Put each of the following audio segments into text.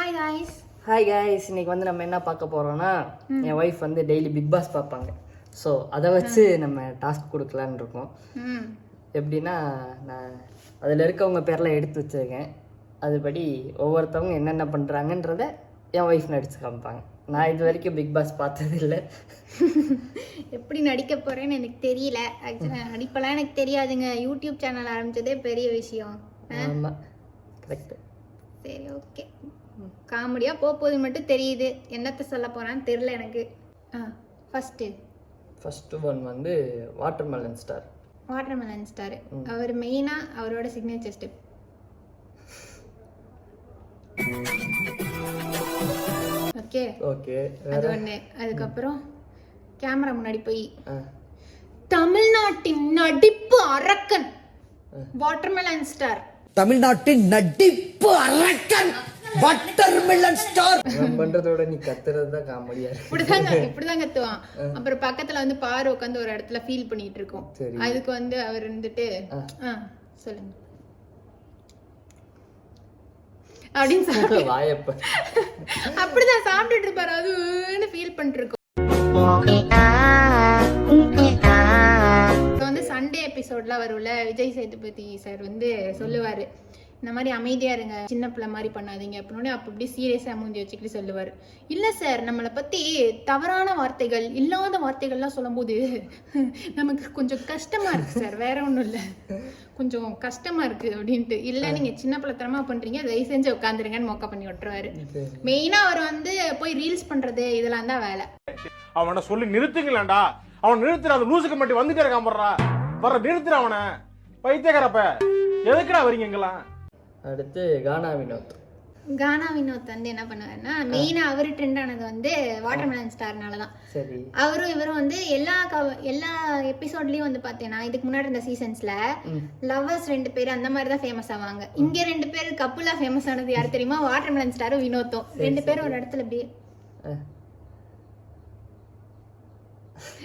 Hi guys, இன்னைக்கு வந்து நம்ம என்ன பார்க்க போகிறோன்னா, என் ஒய்ஃப் வந்து டெய்லி பிக் பாஸ் பார்ப்பாங்க. ஸோ அதை வச்சு நம்ம டாஸ்க் கொடுக்கலான்னு இருக்கோம். எப்படின்னா, நான் அதில் இருக்கவங்க பேரெலாம் எடுத்து வச்சுருக்கேன். அதுபடி ஒவ்வொருத்தவங்க என்னென்ன பண்ணுறாங்கன்றத என் ஒய்ஃப் நடிச்சு காமிப்பாங்க. நான் இது வரைக்கும் பிக் பாஸ் பார்த்தது இல்லை. எப்படி நடிக்க போகிறேன்னு எனக்கு தெரியல. ஆக்சுவலாக நடிப்பெல்லாம் எனக்கு தெரியாதுங்க. யூடியூப் சேனல் ஆரம்பித்ததே பெரிய விஷயம். ஆமாம், கரெக்டு. சரி, ஓகே. காமெடியாக போகுது மட்டும் தெரியுது. என்னத்தை சொல்ல போகிறான்னு தெரில எனக்கு. ஃபஸ்ட்டு ஒன் வந்து வாட்டர்மெலன் ஸ்டார். வாட்டர்மெலன் ஸ்டார் அவர் மெயினாக அவரோட சிக்னேச்சர் ஸ்டெப். ஓகே ஓகே, அது ஒன்று. அதுக்கப்புறம் கேமரா முன்னாடி போய் தமிழ்நாட்டின் நடிப்பு அரக்கன் வாட்டர்மெலன் ஸ்டார். தமிழ்நாட்டின் நடிப்பு அரக்கன் வாட்டர்மெலன் ஸ்டார். நான் பண்றதோட நீ கத்துறது தான் காமெடியா இருக்கு. இப்படிதான் கத்துவான். அப்புறம் பக்கத்துல வந்து பாரு உட்காந்து ஒரு இடத்துல ஃபீல் பண்ணிட்டு இருக்கோம். அதுக்கு வந்து அவர் இருந்துட்டு சொல்லுங்க அப்படின்னு சொல்லி வாயப்ப அப்படிதான் சாப்பிட்டுட்டு இருப்பாரு. அதுன்னு ஃபீல் பண்ணிட்டு இருக்கோம். வந்து சண்டே எபிசோட்ல வரும்ல, விஜய் சேதுபதி சார் வந்து சொல்லுவாரு, இந்த மாதிரி அமைதியா இருங்க, சின்ன பிள்ளை மாதிரி பண்ணாதீங்க அப்படின்னு. அப்ப இப்படி சீரியஸா மூஞ்சி வச்சுக்கிட்டு சொல்லுவாரு. இல்ல சார், நம்மளை பத்தி தவறான வார்த்தைகள், இல்லாத வார்த்தைகள்லாம் சொல்லும் போது நமக்கு கொஞ்சம் கஷ்டமா இருக்கு சார், வேற ஒண்ணும் இல்ல, கொஞ்சம் கஷ்டமா இருக்கு அப்படின்ட்டு. இல்ல நீங்க சின்ன பிள்ளைத்தனமா பண்றீங்க, தயவு செஞ்சு உட்காந்துருங்கன்னு மொக்க பண்ணி விட்டுருவாரு. மெயினா அவர் வந்து போய் ரீல்ஸ் பண்றது இதெல்லாம் தான் வேலை. அவனை சொல்லி நிறுத்துங்களேன்டா, அவன் நிறுத்துற, அந்த லூசுக்கு மட்டும் வந்துட்டே இருக்கான் வர நிறுத்துற அவனை. பைத்தியக்காரப்ப எதுக்குடா வரீங்க எங்கெல்லாம்? அடுத்து கானா வினோத். கானா வினோத் வந்து என்ன பண்ணுவாருன்னா, மெயினா அவரு ட்ரெண்ட் ஆனது வந்து வாட்டர்மெலன் ஸ்டார்னாலதான். சரி, அவரும் இவரும் வந்து எல்லா எபிசோட்லயும் வந்து பாத்தீங்கன்னா, இதுக்கு முன்னாடி இருந்த சீசன்ஸ்ல லவ்வர்ஸ் 2 பேர் அந்த மாதிரி தான் ஃபேமஸ் ஆவாங்க. இங்க 2 பேர் கப்புலா ஃபேமஸ் ஆனது யாரு தெரியுமா? வாட்டர்மெலன் ஸ்டாரும் வினோத்தும். 2 பேரும் ஒரு இடத்துல அப்படியே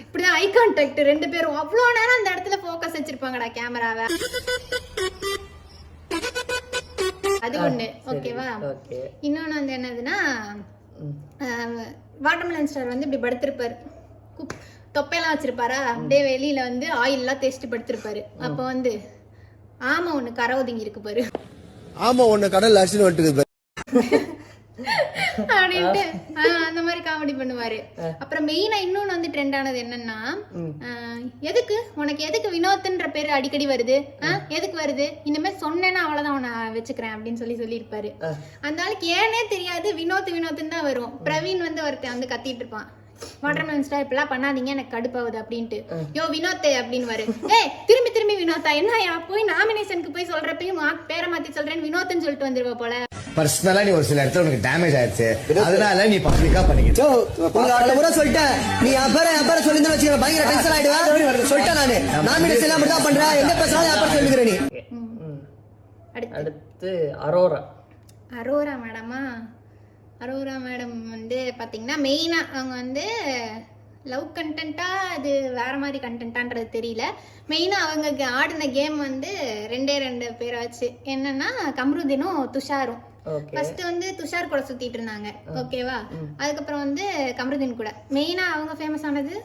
இப்படிதான் ஐ கான்டாக்ட். 2 பேரும் அவ்வளவு நேரம் அந்த இடத்துல போக்கஸ் வச்சிருப்பாங்கடா கேமராவை. அது ஒண்ணு. ஓகேவா? இன்னொன்னு வந்து என்னதுன்னா, வாட்டர்மெலன் ஸ்டார் வந்து இப்படி படுத்திருப்பாரு, தொப்பையெல்லாம் வச்சிருப்பாரா, அப்படியே வெளியில வந்து ஆயில் எல்லாம் தேய்ச்சிட்டு படுத்திருப்பாரு. அப்ப வந்து ஆமா ஒண்ணு கரை ஒதுங்கி இருக்கு பாரு, ஆமா ஒண்ணு கடல் அடிச்சுட்டு வந்துட்டு அப்படின்ட்டு அந்த மாதிரி காமெடி பண்ணுவாரு. அப்புறம் மெயினா இன்னொன்னு வந்து ட்ரெண்ட் ஆனது என்னன்னா, உனக்கு எதுக்கு வினோத்ன்ற பேரு அடிக்கடி வருது, எதுக்கு வருது, இனிமே சொன்னேன்னா அவ்வளவுதான் உன்னை வச்சுக்கிறேன் அப்படின்னு சொல்லியிருப்பாரு. அந்த ஆளுக்கு ஏன்னே தெரியாது, வினோத்ன்னு தான் வரும். பிரவீன் வந்து ஒருத்தன் வந்து கத்திட்டு இருப்பான், வாட்டர்மெலன் ஸ்டார் இப்பெல்லாம் பண்ணாதீங்க, எனக்கு கடுப்பாகுது அப்படின்ட்டு. யோ வினோத் அப்படின்னு வரு. திரும்பி வினோத்தா, என்னயா போய் நாமினேஷனுக்கு போய் சொல்றப்பையும் பேரை மாத்தி சொல்றேன்னு வினோத்னு சொல்லிட்டு வந்துருவா போல. பர்சனலா நீ ஒரு சில இடத்துல உனக்கு டேமேஜ் ஆயிடுச்சு, அதனால நீ பப்ளிக்கா பண்ணிக்கிட்டு சொல்லிட்டேன். நீ அப்புறம் சொல்லிருந்தா வச்சுக்க, பயங்கர டென்ஷன் ஆயிடுவா. சொல்லிட்டேன் நானு, நாமினேஷன் எல்லாம் அப்படிதான் பண்றேன், எந்த பேசுறாலும் அப்புறம் சொல்லிக்கிறேன் நீ. அடுத்து அரோரா மேடமா. அரோரா மேடம் வந்து பாத்தீங்கன்னா மெயினா அவங்க வந்து லவ் கண்டென்ட்டா அது வேற மாதிரி கண்டென்ட்டான்றது தெரியல. மெயினா அவங்க ஆடின கேம் வந்து 2 பேராச்சு. என்னன்னா கம்ருதீனும் துஷாரும். ஃபர்ஸ்ட் வந்து துஷார் கூட சுத்திட்டு இருந்தாங்க, ஓகேவா? அதுக்கப்புறம் வந்து கம்ருதீன் கூட. மெயினா அவங்க ஃபேமஸ் ஆனது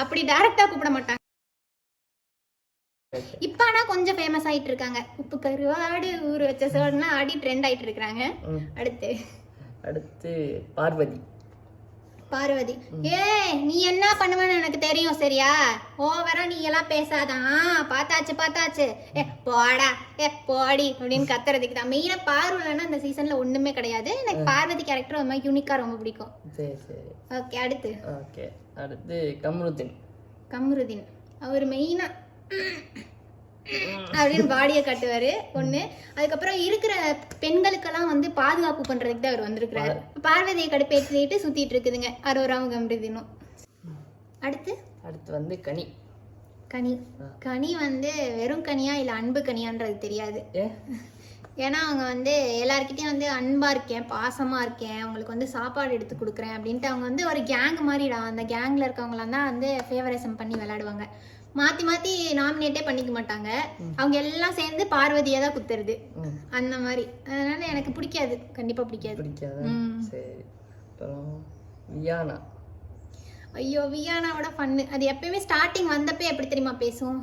அப்படி டைரக்டா கூப்பிட மாட்டாங்க. இப்ப ஆனா கொஞ்சம் ஃபேமஸ் ஆயிட்டு இருக்காங்க. உப்பு கருவாடு ஊற வச்ச சோறுலாம் ஆடி ட்ரெண்ட் ஆயிட்டு இருக்காங்க. அடுத்து பார்வதி. நீ என்ன பண்ணுவேன்னு எனக்கு தெரியும், சரியா? ஓவரா நீ எல்லாம் பேசாதான். பார்த்தாச்சு போடா போடி அப்படின்னு கத்துறதுக்கு தான். மெயினா பார்வதினா இந்த சீசன்ல ஒண்ணுமே கிடையாது. எனக்கு பார்வதி கேரக்டர் ஒரு மாதிரி யூனிக்கா ரொம்ப பிடிக்கும். ஓகே, அடுத்து கம்ருதீன். அவர் மெயினா அப்படின்னு பாடியை காட்டுவாரு ஒண்ணு. அதுக்கப்புறம் இருக்கிற பெண்களுக்கெல்லாம் வந்து பாதுகாப்பு பண்றதுக்கு தான் அவர் வந்திருக்கிறாரு. பார்வதியை கடுப்பேற்றிட்டு சுத்திட்டு இருக்குதுங்க அரோராவும் கம்ருதீனும். அடுத்து வந்து கனி வந்து வெறும் கனியா இல்ல அன்பு கனியான்றது தெரியாது. ஏன்னா அவங்க வந்து எல்லார்கிட்டயும் வந்து அன்பா இருக்கேன், பாசமா இருக்கேன், அவங்களுக்கு வந்து சாப்பாடு எடுத்து கொடுக்குறேன் அப்படின்ட்டு அவங்க வந்து ஒரு கேங் மாதிரிடா. அந்த கேங்ல இருக்கவங்களாம் தான் வந்து ஃபேவரிசம் பண்ணி விளையாடுவாங்க. மாத்தி மாத்தி நாமினேட்டே பண்ணிக்க மாட்டாங்க. அவங்க எல்லாம் சேர்ந்து பார்வதியா தான் குத்துறது அந்த மாதிரி. அதனால எனக்கு பிடிக்காது, கண்டிப்பா பிடிக்காது. சரி. அப்புறம் வியானா. ஐயோ வியானாவோட ஃபன்னு. அது எப்பயுமே ஸ்டார்டிங் வந்தப்பே எப்படி தெரியுமா பேசும்,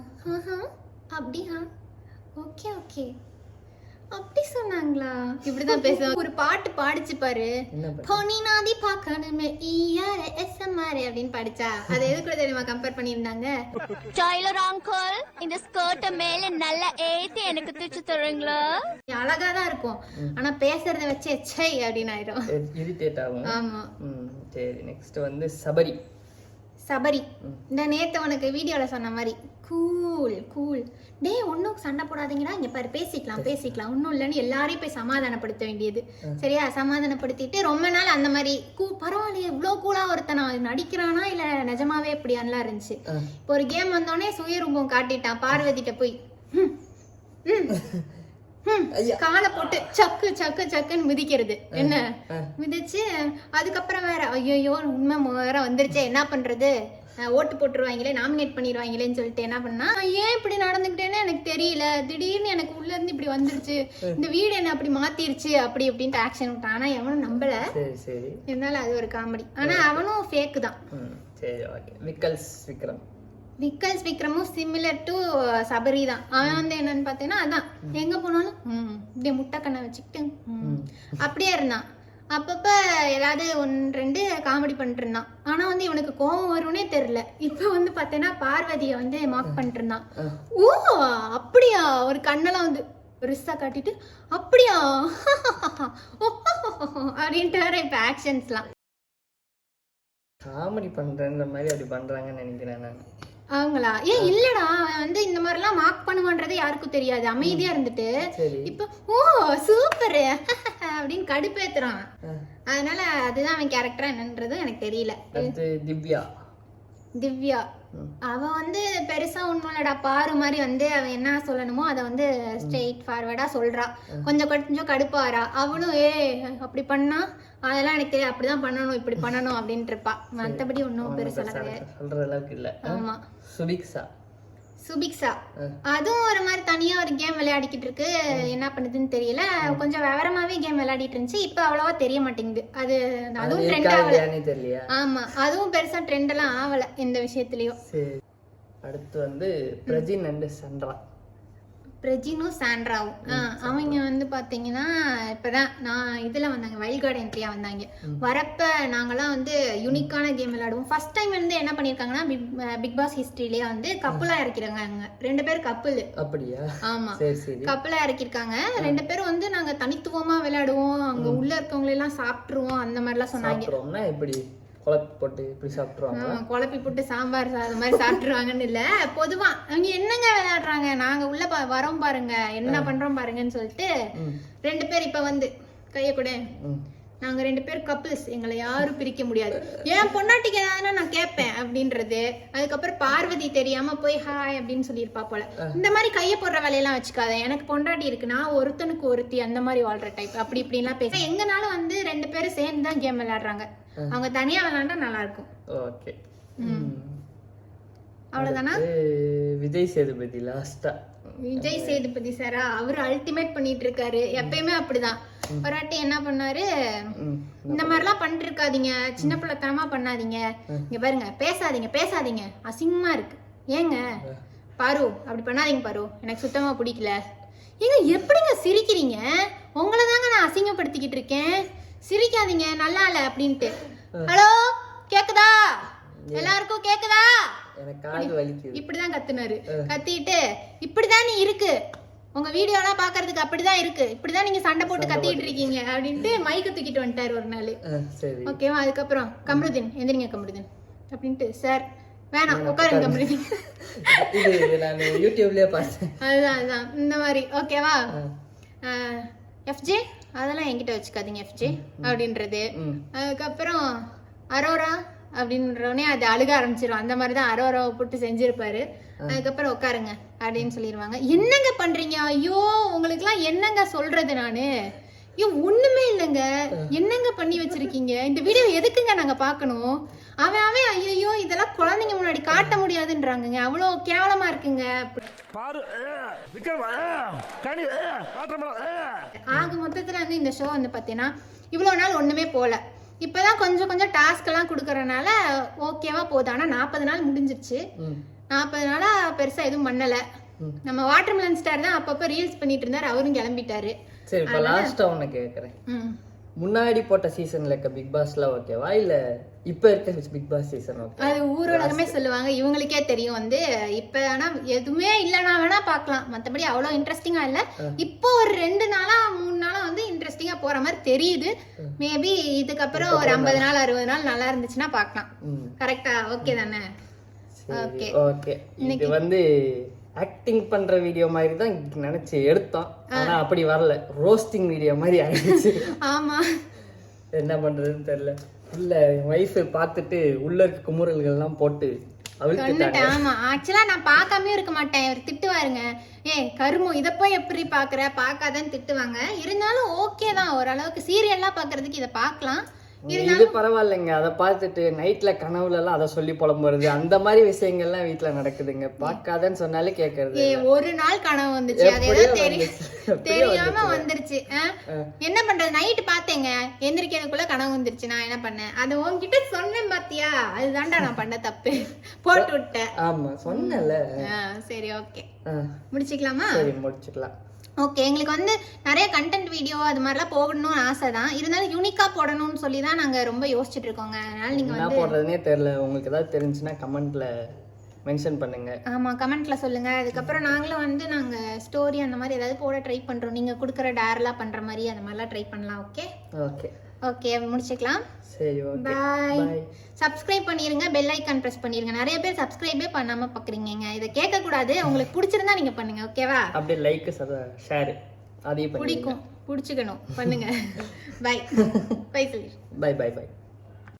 அப்படியா, ஓகே ஓகே, அப்படி சொன்னாங்களா, இப்படிதான் பேசுவாங்க. ஒரு பாட்டு பாடிச்சு பாரு, பொன்னினாதி பார்க்கணுமே ஈயாரே எஸ்எம்ஆர் அப்படின்னு படிச்சா. அது எது கூட தெரியுமா கம்பேர் பண்ணியிருந்தாங்க, டெய்லர் அங்கிள் இந்த ஸ்கர்ட் மேல நல்லா ஏத்தி எனக்கு தூச்சு தருவீங்களா. அழகா தான் இருக்கும், ஆனா பேசுறத வச்சு எச்சை அப்படின்னு ஆயிடும், இரிட்டேட் ஆகும். ஆமா. சரி, நெக்ஸ்ட் வந்து சபரி. சபரி இந்த நேத்து உனக்கு வீடியோல சொன்ன மாதிரி கூல் கூல். டே ஒன்னும் சண்டை போடாதீங்கடா, இங்க பாரு பேசிக்கலாம் பேசிக்கலாம் ஒன்னும் இல்லைன்னு எல்லாரையும் போய் சமாதானப்படுத்த வேண்டியது. சரியா, சமாதானப்படுத்திட்டு ரொம்ப நாள் அந்த மாதிரி பரவாயில்லையே இவ்வளவு கூலா ஒருத்தனா நடிக்கிறானா இல்ல நிஜமாவே இப்படியான்லாம் இருந்துச்சு. இப்போ ஒரு கேம் வந்தோடனே சுயரூபம் காட்டிட்டான். பார்வதிட்ட போய் காலை போட்டு சக்கு சக்கு சக்குன்னு மிதிக்கிறது. என்ன மிதிச்சு அதுக்கப்புறம் வேற ஐயோ உண்மை வேற வந்துருச்சே, என்ன பண்றது, ஓட்டு போட்டுருவாங்களே, நாமினேட் பண்ணிடுவாங்களேன்னு சொல்லிட்டு என்ன பண்ணா, ஏன் இப்படி நடந்துக்கிட்டேன்னு எனக்கு தெரியல, திடீர்னு எனக்கு உள்ள இருந்து இப்படி வந்துருச்சு, இந்த வீடு என்ன அப்படி மாத்திருச்சு அப்படி அப்படின்ட்டு ஆக்ஷன் விட்டான். ஆனா எவனும் நம்பல. இருந்தாலும் அது ஒரு காமெடி. ஆனா அவனும் ஃபேக்கு தான். சரி, ஓகே. விக்கல்ஸ் விக்ரமும் சிமிலர் டு சபரி தான். அவன் வந்து என்னன்னு பார்த்தீங்கன்னா அதான் எங்க போனாலும் இப்படியே முட்டை கண்ணை வச்சுக்கிட்டு அப்படியே இருந்தான். அப்பப்ப ஏதாவது 1-2 காமெடி பண்ணிட்டு இருந்தான். ஆனா வந்து இவனுக்கு கோபம் வரும்னே தெரியல. இப்ப வந்து பார்த்தேன்னா பார்வதியை வந்து மார்க் பண்ணிட்டு இருந்தான். ஓ அப்படியா, ஒரு கண்ணெல்லாம் வந்து பெருசா காட்டிட்டு அப்படியா அப்படின்ட்டு வேற இப்ப ஆக்ஷன்ஸ்லாம் காமெடி பண்றேன்ற மாதிரி அப்படி பண்றாங்கன்னு நினைக்கிறேன் நான். அவங்களா? ஏன் இல்லடா, வந்து இந்த மாதிரி எல்லாம் மார்க் பண்ணுவான்றது யாருக்கும் தெரியாது, அமைதியா இருந்துட்டு இப்ப ஓ சூப்பர் அப்படின்னு கடுப்பேத்துறான். அதனால அதுதான் அவன் கேரக்டரா என்னன்றது எனக்கு தெரியல. திவ்யா அவ வந்து பெருசா ஒண்ணும் இல்லடா, பாரு மாதிரி வந்து அவன் என்ன சொல்லணுமோ அதை வந்து ஸ்ட்ரெயிட் ஃபார்வர்டா சொல்றா. கொஞ்சம் கொஞ்சம் கடுப்பாரா. அவனும் அப்படி பண்ணா அதெல்லாம் எனக்கு தெரியும், அப்படிதான் பண்ணணும் இப்படி பண்ணணும் அப்படின்ட்டு இருப்பா. மத்தபடி ஒன்னும் பெருசா சொல்ற அளவுக்கு இல்ல. ஆமா. சுபிக்ஷா அதுவும் ஒரு மாதிரி தனியா ஒரு கேம் விளையாடிக்கிட்டு இருக்கு. என்ன பண்ணுதுன்னு தெரியல, கொஞ்சம் விவரமாவே கேம் விளையாடிட்டு இருந்துச்சு. இப்ப அவ்வளவா தெரிய மாட்டேங்குது. அதுவும் ட்ரெண்ட் ஆகல. ஆமா, அதுவும் பெருசா ட்ரெண்ட் எல்லாம் ஆகல இந்த விஷயத்துலயும். அடுத்து வந்து பிரஜின் அண்ட் சந்திரா. பிரஜினும் சாண்ட்ராவும் அவங்க வந்து பாத்தீங்கன்னா இப்பதான் நான் இதுல வந்தாங்க, வைல்ட் கார்டு என்ட்ரியா வந்தாங்க. வரப்ப நாங்கெல்லாம் வந்து யூனிக்கான கேம் விளையாடுவோம். ஃபர்ஸ்ட் டைம் வந்து என்ன பண்ணிருக்காங்கன்னா பிக் பாஸ் ஹிஸ்டரியிலேயே வந்து கப்புலா இறக்கிறாங்க. அங்க 2 பேர் கப்புல். அப்படியா? ஆமா, கப்புலா இறக்கிருக்காங்க. 2 பேரும் வந்து நாங்க தனித்துவமா விளையாடுவோம், அங்க உள்ள இருக்கவங்க எல்லாம் சாப்பிட்டுருவோம் அந்த மாதிரி எல்லாம் சொன்னாங்க. எப்படி குழப்பி போட்டு இப்படி சாப்பிட்டுருவாங்க, குழப்பி போட்டு சாம்பார் அது மாதிரி சாப்பிட்டுருவாங்கன்னு இல்ல, பொதுவா அவங்க என்னங்க விளையாடுறாங்க, நாங்க உள்ள வரோம் பாருங்க என்ன பண்றோம் பாருங்கன்னு சொல்லிட்டு 2 பேர் இப்ப வந்து கைய கூட நாங்க 2 பேர் கப்பிள்ஸ், எங்களை யாரும் பிரிக்க முடியாது, ஏன் பொண்டாட்டிக்கு ஏதாவது நான் கேட்பேன் அப்படின்றது. அதுக்கப்புறம் பார்வதி தெரியாம போய் ஹாய் அப்படின்னு சொல்லியிருப்பா போல. இந்த மாதிரி கைய போடுற வேலையெல்லாம் வச்சுக்காத, எனக்கு பொண்டாட்டி இருக்கு, நான் ஒருத்தனுக்கு ஒருத்தி அந்த மாதிரி வாழ்ற டைப் அப்படி இப்படின்லாம் பேச. எங்கனாலும் வந்து 2 பேரும் சேர்ந்து தான் கேம் விளையாடுறாங்க. அவங்க தனியா விளையாண்டா நல்லா இருக்கும். ஓகே, அவ்வளவுதானா? விஜய் சேதுபதி லாஸ்டா. விஜய் சேதுபதி சாரா, அவரு அல்டிமேட் பண்ணிட்டு இருக்காரு எப்பயுமே. அப்படிதான் ஒரு வாட்டி என்ன பண்ணாரு, இந்த மாதிரிலாம் பண்ணிட்டு இருக்காதீங்க, சின்ன பிள்ளைத்தனமா பண்ணாதீங்க, இங்க பாருங்க பேசாதீங்க பேசாதீங்க அசிங்கமா இருக்கு, ஏங்க பாரு அப்படி பண்ணாதீங்க பாரு, எனக்கு சுத்தமா பிடிக்கல. ஏங்க எப்படிங்க சிரிக்கிறீங்க, உங்களை தாங்க நான் அசிங்கப்படுத்திக்கிட்டு இருக்கேன், சிரிக்காதீங்க நல்லா இல்ல அப்படின்ட்டு. ஹலோ கேக்குதா, எல்லாருக்கும் கேக்குதா, இப்படிதான் கத்துனாரு. கத்திட்டு இப்படிதான் நீ இருக்கு, உங்க வீடியோ எல்லாம் பாக்குறதுக்கு அப்படிதான் இருக்கு, இப்படிதான் நீங்க சண்டை போட்டு கத்திட்டு இருக்கீங்க அப்படின்ட்டு மைக்கு தூக்கிட்டு வந்துட்டாரு ஒரு நாள். ஓகேவா? அதுக்கப்புறம் கமருதீன் எந்திரிங்க கமருதீன் அப்படின்ட்டு, சார் வேணாம் உட்காருங்க கமருதீன், அதுதான் இந்த மாதிரி. ஓகேவா? எஃப்ஜே அதெல்லாம் என்கிட்ட வச்சுக்காதீங்க எஃப்ஜே அப்படின்றது. அதுக்கப்புறம் அரோரா அப்படின்றோடனே அது அழுக ஆரம்பிச்சிடும். அந்த மாதிரி தான் அரோராவை போட்டு செஞ்சிருப்பாரு. அதுக்கப்புறம் உட்காருங்க அப்படின்னு சொல்லிடுவாங்க. என்னங்க பண்றீங்க, ஐயோ உங்களுக்குலாம் என்னங்க சொல்றது நானு, ஐயோ ஒண்ணுமே இல்லைங்க. என்னங்க பண்ணி வச்சிருக்கீங்க? இந்த வீடியோ எதுக்குங்க நாங்க பார்க்கணும்? அவன் ஐயோ இதெல்லாம் குழந்தைங்க முன்னாடி காட்ட முடியாதுன்றாங்க. அவ்வளோ கேவலமா இருக்குங்க. ஆக மொத்தத்துல வந்து இந்த ஷோ வந்து பாத்தீங்கன்னா இவ்வளவு நாள் ஒண்ணுமே போல. இப்பதான் கொஞ்சம் கொஞ்சம் டாஸ்க் எல்லாம் கொடுக்கறதுனால ஓகேவா போகுது. ஆனா 40 நாள் முடிஞ்சிருச்சு. 40 நாளா பெருசா எதுவும் பண்ணல. நம்ம வாட்டர்மெலன் ஸ்டார் தான் அப்பப்ப ரீல்ஸ் பண்ணிட்டு இருந்தாரு. அவரும் கிளம்பிட்டாரு. சரி, இப்ப லாஸ்டா ஒண்ணு கேக்குறேன். முன்னாடி போட்ட சீசன்ல இருக்க பிக் பாஸ்ல ஓகேவா இல்ல இப்ப இருக்க பிக் பாஸ் சீசன் ஓகே? அது ஊரடகமே சொல்லுவாங்க. இவங்களுக்கே தெரியும் வந்து இப்ப ஆனா எதுவுமே இல்லைன்னா வேணா பாக்கலாம். மத்தபடி அவ்வளவு இன்ட்ரெஸ்டிங்கா இல்ல. இப்போ ஒரு 2 நாளா 3 நாளா வந்து இன்ட்ரெஸ்டிங்கா போற மாதிரி தெரியுது. மேபி இதுக்கப்புறம் ஒரு 50 நாள் 60 நாள் நல்லா இருந்துச்சுன்னா பாக்கலாம். கரெக்டா? ஓகே தானே? Okay okay. இது வந்து ஆக்டிங் பண்ற வீடியோ மாதிரி தான் நினைச்சு எடுத்தோம். ஆனா அப்படி வரல, ரோஸ்டிங் வீடியோ மாதிரி ஆயிடுச்சு. ஆமா, என்ன பண்றதுன்னு தெரியல. இல்ல வைஃப் பார்த்துட்டு உள்ள இருக்க குமுறல்கள் எல்லாம் போட்டு அவளுக்கு. ஆமா, ஆக்சுவலா நான் பார்க்காமயே இருக்க மாட்டேன். அவர் திட்டுவாருங்க, கருமோ இத போய் எப்படி பாக்குற, பார்க்காதன்னு திட்டுவாங்க. இருந்தாலும் ஓகே தான், ஓரளவுக்கு சீரியல்லாம் பாக்குறதுக்கு இதை பார்க்கலாம். இது பரவாயில்லைங்க. அதை பார்த்துட்டு நைட்ல கனவுல எல்லாம் அதை சொல்லி புலம்புறது அந்த மாதிரி விஷயங்கள்லாம் வீட்டுல நடக்குதுங்க. பார்க்காதன்னு சொன்னாலே கேக்குறது. ஒரு நாள் கனவு வந்துச்சு, அது ஏதோ தெரியாம வந்துருச்சு. என்ன பண்றது, நைட்டு பார்த்தேங்க, எந்திரிக்கிறதுக்குள்ள கனவு வந்துருச்சு. நான் என்ன பண்ணேன், அதை உன்கிட்ட சொன்னேன் பாத்தியா, அதுதான்டா நான் பண்ண தப்பு, போட்டு விட்டேன். ஆமா சொன்னல. சரி ஓகே, முடிச்சுக்கலாமா? சரி முடிச்சுக்கலாம். ஓகே, எங்களுக்கு வந்து நிறைய கண்டென்ட் வீடியோ அது மாதிரிலாம் போடணும்னு ஆசை தான். இருந்தாலும் யூனிக்கா போடணும்னு சொல்லி தான் நாங்கள் ரொம்ப யோசிச்சுட்டு இருக்கோங்க. அதனால நீங்கள் என்ன போடுறதுனே தெரியல. உங்களுக்கு ஏதாவது தெரிஞ்சுன்னா கமெண்ட்ல மென்ஷன் பண்ணுங்க. ஆமாம், கமெண்ட்ல சொல்லுங்க. அதுக்கப்புறம் நாங்களும் வந்து நாங்கள் ஸ்டோரி அந்த மாதிரி ஏதாவது போட ட்ரை பண்ணுறோம். நீங்கள் கொடுக்குற டேர்லாம் பண்ணுற மாதிரி அந்த மாதிரிலாம் ட்ரை பண்ணலாம். ஓகே ஓகே ஓகே, முடிச்சுக்கலாம். சரி ஓகே, பாய். சப்ஸ்கிரைப் பண்ணிருங்க, பெல் ஐக்கான் பிரஸ் பண்ணிருங்க. நிறைய பேர் சப்ஸ்கிரைபே பண்ணாம பாக்குறீங்க. இதை கேட்க கூடாது. உங்களுக்கு பிடிச்சிருந்தா நீங்க பண்ணுங்க, ஓகேவா? அப்படியே லைக் ஷேர் அதையும் பிடிக்கும், பிடிச்சிக்கணும், பண்ணுங்க. பை பை சொல்லி பை பை பை.